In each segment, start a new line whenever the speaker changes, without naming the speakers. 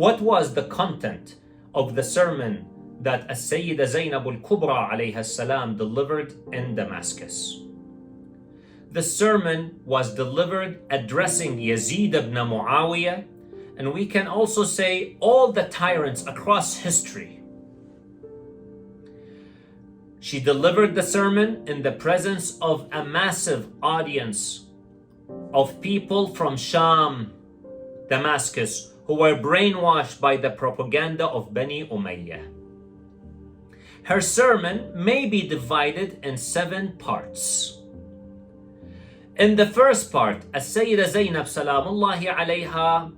What was the content of the sermon that As-Sayyida Zaynab al-Kubra alayha salam delivered in Damascus? The sermon was delivered addressing Yazid ibn Muawiyah, and we can also say all the tyrants across history. She delivered the sermon in the presence of a massive audience of people from Sham, Damascus, who were brainwashed by the propaganda of Bani Umayyah. Her sermon may be divided in 7 parts. In the first part, As-Sayyida Zaynab salamullahi alayha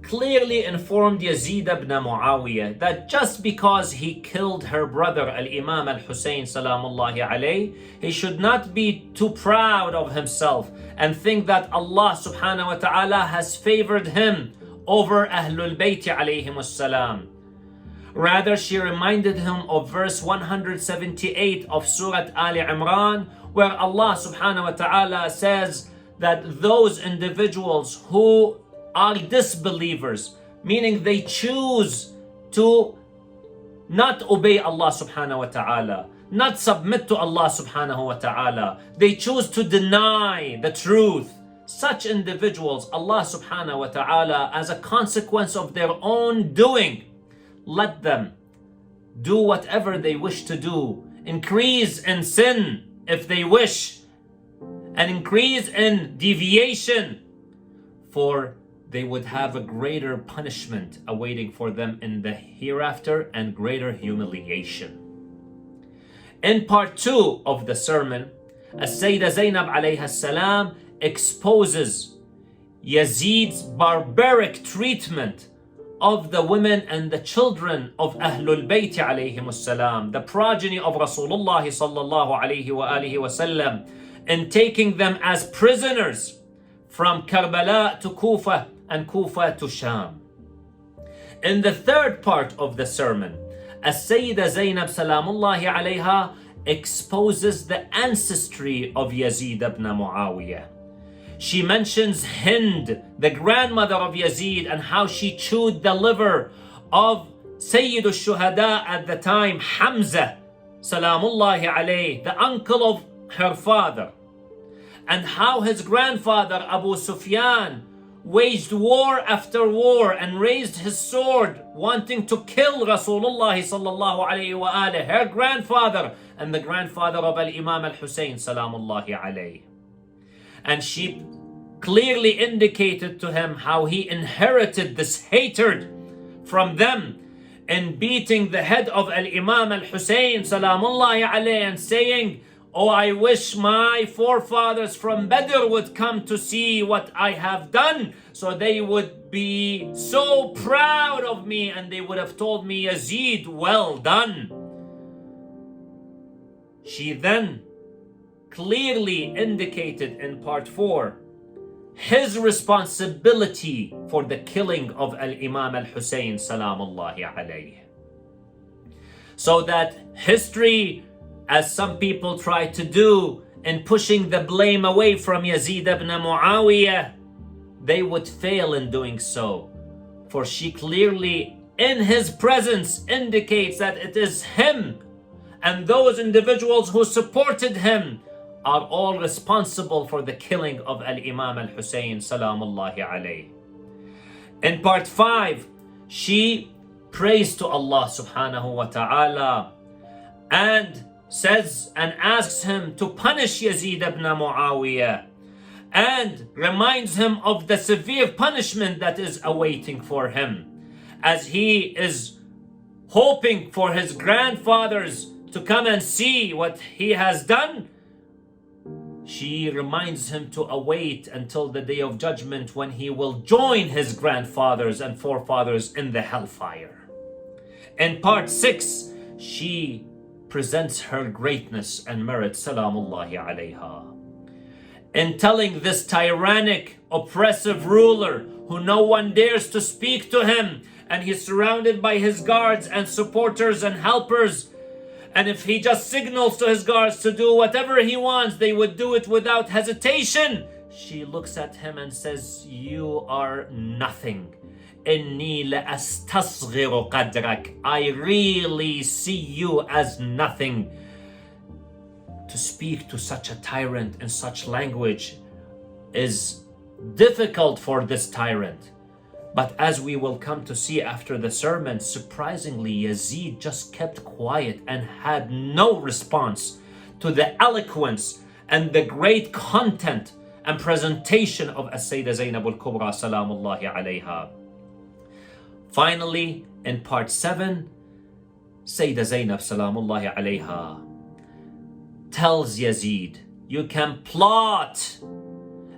clearly informed Yazid ibn Muawiyah that just because he killed her brother Al-Imam Hussein salamullahi alayhi, he should not be too proud of himself and think that Allah subhanahu wa ta'ala has favored him over Ahlul Bayt alayhim salam. Rather, she reminded him of verse 178 of Surah Ali Imran, where Allah subhanahu wa ta'ala says that those individuals who are disbelievers, meaning they choose to not obey Allah subhanahu wa ta'ala, not submit to Allah subhanahu wa ta'ala, they choose to deny the truth. Such individuals, Allah subhanahu wa ta'ala, as a consequence of their own doing, let them do whatever they wish to do, increase in sin if they wish, and increase in deviation, for they would have a greater punishment awaiting for them in the hereafter and greater humiliation. In part 2 of the sermon, As-Sayyida Zaynab alayha salam exposes Yazid's barbaric treatment of the women and the children of Ahlul Bayt alayhim salam, the progeny of Rasulullah sallallahu alayhi wa alihi wa sallam, and taking them as prisoners from Karbala to Kufa and Kufa to Sham. In the third part of the sermon, As-Sayyida Zaynab salamullahi alayha exposes the ancestry of Yazid ibn Muawiyah. She mentions Hind, the grandmother of Yazid, and how she chewed the liver of Sayyid al-Shuhada at the time, Hamza, salamullahi alayh, the uncle of her father, and how his grandfather Abu Sufyan waged war after war and raised his sword wanting to kill Rasulullah sallallahu alayhi wa alihi, her grandfather and the grandfather of Al-Imam Al-Hussein salamullahi alayh. And she clearly indicated to him how he inherited this hatred from them in beating the head of Al-Imam Al-Hussein salamullahi alayh and saying, "Oh, I wish my forefathers from Badr would come to see what I have done, so they would be so proud of me and they would have told me, Yazid, well done." She then clearly indicated in part 4 his responsibility for the killing of Al-Imam Al-Hussein salamullahi alayh. So that history, as some people try to do in pushing the blame away from Yazid ibn Muawiyah, they would fail in doing so. For she clearly in his presence indicates that it is him and those individuals who supported him are all responsible for the killing of Al-Imam Al-Hussein salamullahi alayh. In part 5, she prays to Allah subhanahu wa ta'ala and says and asks him to punish Yazid ibn Muawiyah and reminds him of the severe punishment that is awaiting for him, as he is hoping for his grandfathers to come and see what he has done. She reminds him to await until the day of judgment, when he will join his grandfathers and forefathers in the hellfire. In part 6, she presents her greatness and merit salamullahi alayha in telling this tyrannic, oppressive ruler who no one dares to speak to him, and he's surrounded by his guards and supporters and helpers, and if he just signals to his guards to do whatever he wants, they would do it without hesitation. She looks at him and says, "You are nothing إني لأستصغر قدرك. I really see you as nothing. To speak to such a tyrant in such language is difficult for this tyrant. But as we will come to see after the sermon, surprisingly, Yazid just kept quiet and had no response to the eloquence and the great content and presentation of As-Sayyidah Zaynab al-Kubra salamullahi alayha. Finally, in part 7, Sayyidah Zaynab salamullahi alayha tells Yazid, you can plot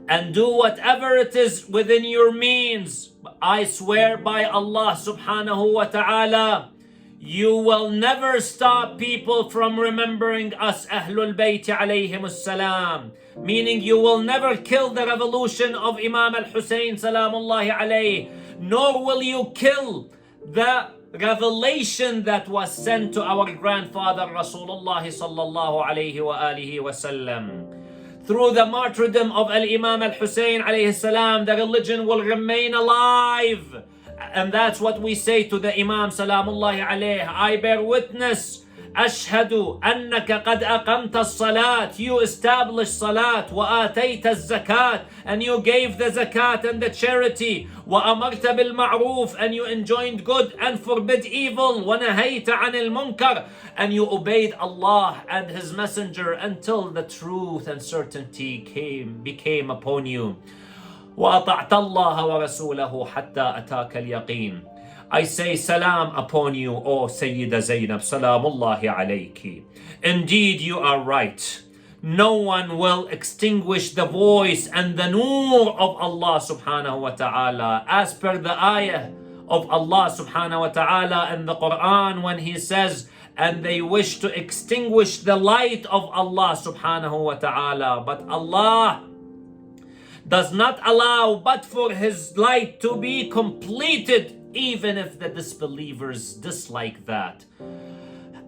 and do whatever it is within your means. I swear by Allah subhanahu wa ta'ala, you will never stop people from remembering us Ahlul Bayt alayhim as-salam. Meaning you will never kill the revolution of Imam Hussein salamullahi alayhi, nor will you kill the revelation that was sent to our grandfather Rasulullah sallallahu alayhi wa alihi wa sallam. Through the martyrdom of Imam Hussein alayhi salam, the religion will remain alive. And that's what we say to the Imam salamullahi alayhi. I bear witness, أشهد أنك قد أقمت الصلاة. You established salat, وآتيت الزكاة, and you gave the zakat and the charity, وأمرت بالمعروف, and you enjoined good and forbid evil, ونهيت عن المنكر, and you obeyed Allah and His Messenger until the truth and certainty became upon you. وأطعت الله ورسوله حتى أتاك اليقين. I say salam upon you, O Sayyidah Zaynab, salamullahi alayki. Indeed, you are right. No one will extinguish the voice and the nur of Allah subhanahu wa ta'ala. As per the ayah of Allah subhanahu wa ta'ala in the Quran, when He says, and they wish to extinguish the light of Allah subhanahu wa ta'ala. But Allah does not allow but for His light to be completed, even if the disbelievers dislike that.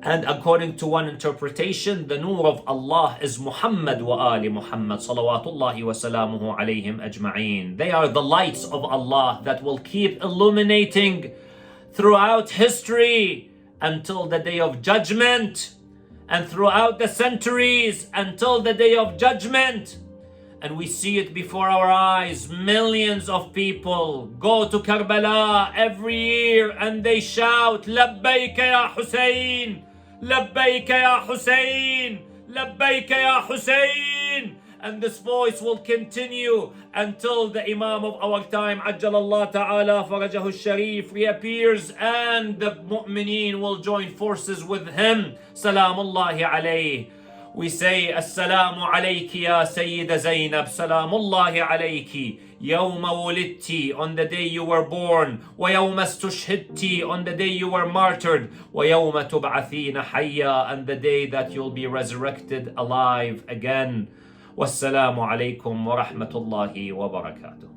And according to one interpretation, the nur of Allah is Muhammad wa ali Muhammad salawatullahi wa salamuhu alayhim ajma'een. They are the lights of Allah that will keep illuminating throughout history until the day of judgment, and throughout the centuries until the day of judgment. And we see it before our eyes. Millions of people go to Karbala every year and they shout, Labbayka ya Hussein, Labbayka ya Hussein, Labbayka ya Hussein. And this voice will continue until the Imam of our time, Ajjalallah Ta'ala Farajahu Sharif, reappears, and the mu'mineen will join forces with him. Salamullahi alayhi. We say, Assalamu alayki ya Sayyida Zaynab, Salamullahi alayki, Yawma wulidti, on the day you were born, wa yawma stushhidti, on the day you were martyred, wa yawma tub'athina hayya, and the day that you'll be resurrected alive again. Wassalamu alaykum wa rahmatullahi wa barakatuh.